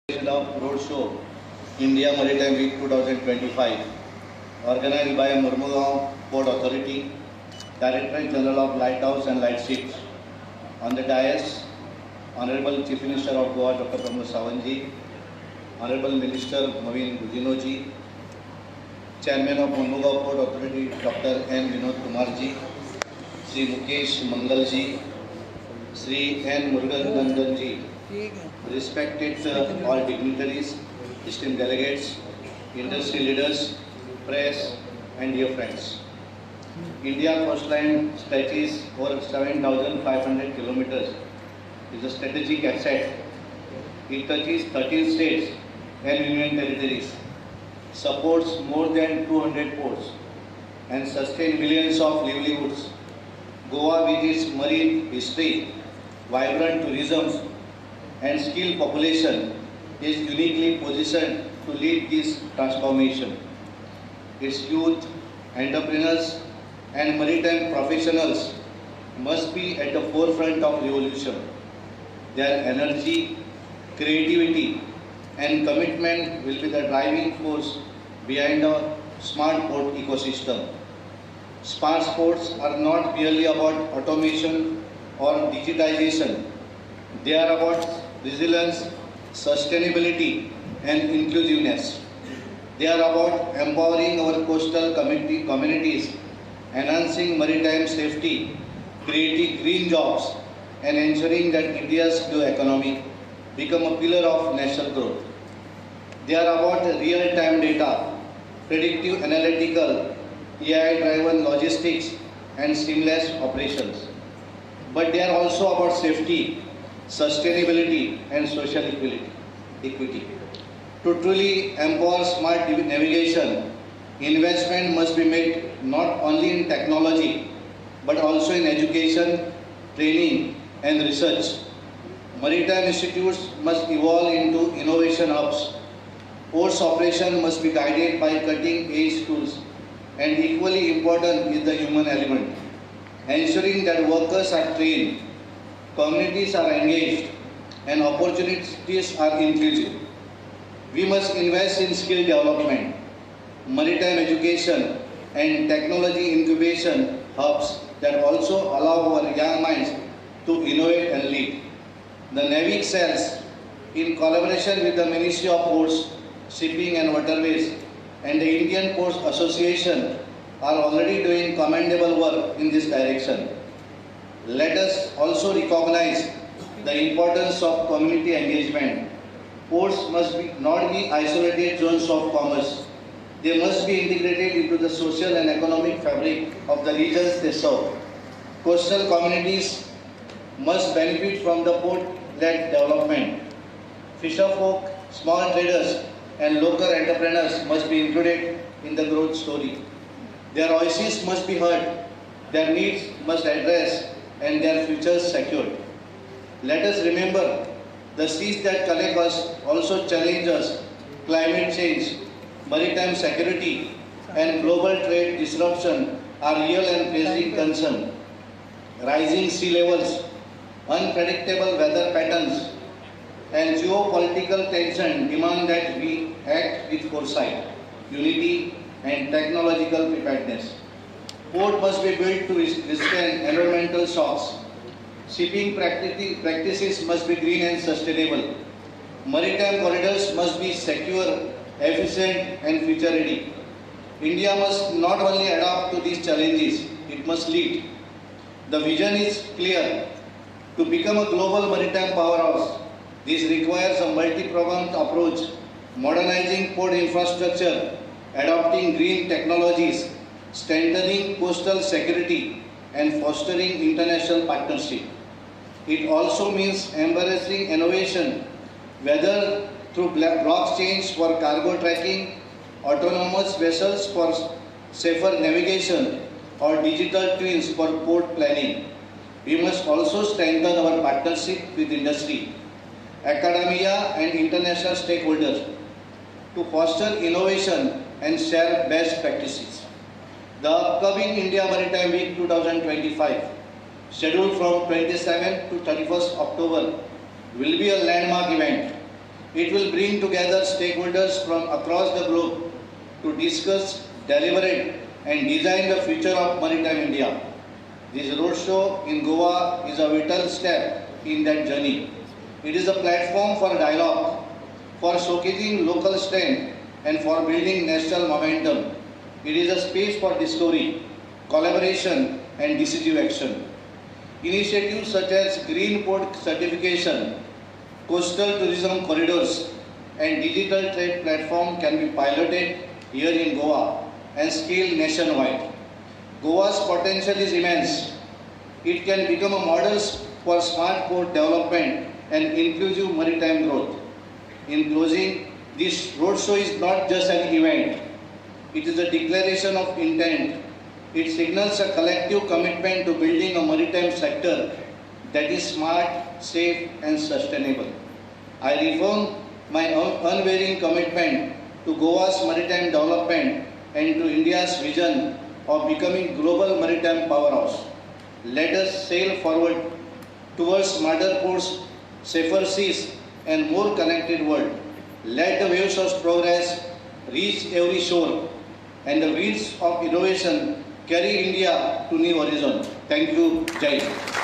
of Roadshow India Maritime Week 2025, organized by Murmagaon Port Authority, Directorate General of Lighthouse and Lightships. On the dais, Honorable Chief Minister of Goa Dr. Pramod Sawantji, Honorable Minister Maveen Gujinoji, Chairman of Murmagaon Port Authority Dr. N. Vinod Kumarji, Sri Mukesh Mangalji, Sri N. Murugan Nandanji, respected all dignitaries, esteemed delegates, industry leaders, press, and dear friends. India coastline stretches over 7,500 kilometers. Is a strategic asset. It touches 13 states and union territories, supports more than 200 ports, and sustains millions of livelihoods. Goa, with its marine history, vibrant tourism, and skilled population, is uniquely positioned to lead this transformation. Its youth, entrepreneurs, and maritime professionals must be at the forefront of revolution. Their energy, creativity, and commitment will be the driving force behind a smart port ecosystem. Smart ports are not merely about automation or digitization. They are about resilience, sustainability, and inclusiveness. They are about empowering our coastal communities, enhancing maritime safety, creating green jobs, and ensuring that India's blue economy become a pillar of national growth. They are about real-time data, predictive analytical, AI-driven logistics, and seamless operations. But they are also about safety, sustainability, and social equity. To truly empower smart navigation, investment must be made not only in technology, but also in education, training, and research. Maritime institutes must evolve into innovation hubs. Ports operation must be guided by cutting-edge tools, and equally important is the human element, ensuring that workers are trained, communities are engaged, and opportunities are inclusive. We must invest in skill development, maritime education, and technology incubation hubs that also allow our young minds to innovate and lead. The Navy excels in collaboration with the Ministry of Ports, Shipping and Waterways and the Indian Ports Association are already doing commendable work in this direction. Let us also recognize the importance of community engagement. Ports must not be isolated zones of commerce. They must be integrated into the social and economic fabric of the regions they serve. Coastal communities must benefit from the port-led development. Fisherfolk, small traders, and local entrepreneurs must be included in the growth story. Their voices must be heard, their needs must addressed, and their futures secured. Let us remember, the seas that connect us also challenge us. Climate change, maritime security, and global trade disruption are real and pressing concern. Rising sea levels, unpredictable weather patterns, and geopolitical tension demand that we act with foresight, unity, and technological preparedness. Port must be built to withstand environmental shocks. Shipping practices must be green and sustainable. Maritime corridors must be secure, efficient, and future-ready. India must not only adapt to these challenges, it must lead. The vision is clear: to become a global maritime powerhouse. This requires a multi-pronged approach, modernizing port infrastructure, adopting green technologies, strengthening coastal security, and fostering international partnership. It also means embracing innovation, whether through blockchains for cargo tracking, autonomous vessels for safer navigation, or digital twins for port planning. We must also strengthen our partnership with industry, academia, and international stakeholders to foster innovation and share best practices. The upcoming India Maritime Week 2025, scheduled from 27th to 31st October, will be a landmark event. It will bring together stakeholders from across the globe to discuss, deliberate, and design the future of maritime India. This roadshow in Goa is a vital step in that journey. It is a platform for dialogue, for showcasing local strength, and for building national momentum. It is a space for discovery, collaboration, and decisive action. Initiatives such as Green Port Certification, coastal tourism corridors, and digital trade platform can be piloted here in Goa and scaled nationwide. Goa's potential is immense. It can become a model for smart port development and inclusive maritime growth. In closing, this roadshow is not just an event. It is a declaration of intent. It signals a collective commitment to building a maritime sector that is smart, safe, and sustainable. I reaffirm my unwavering commitment to Goa's maritime development and to India's vision of becoming global maritime powerhouse. Let us sail forward towards smarter ports, safer seas, and more connected world. Let the waves of progress reach every shore and the winds of innovation carry India to new horizon. Thank you. Jai Hind.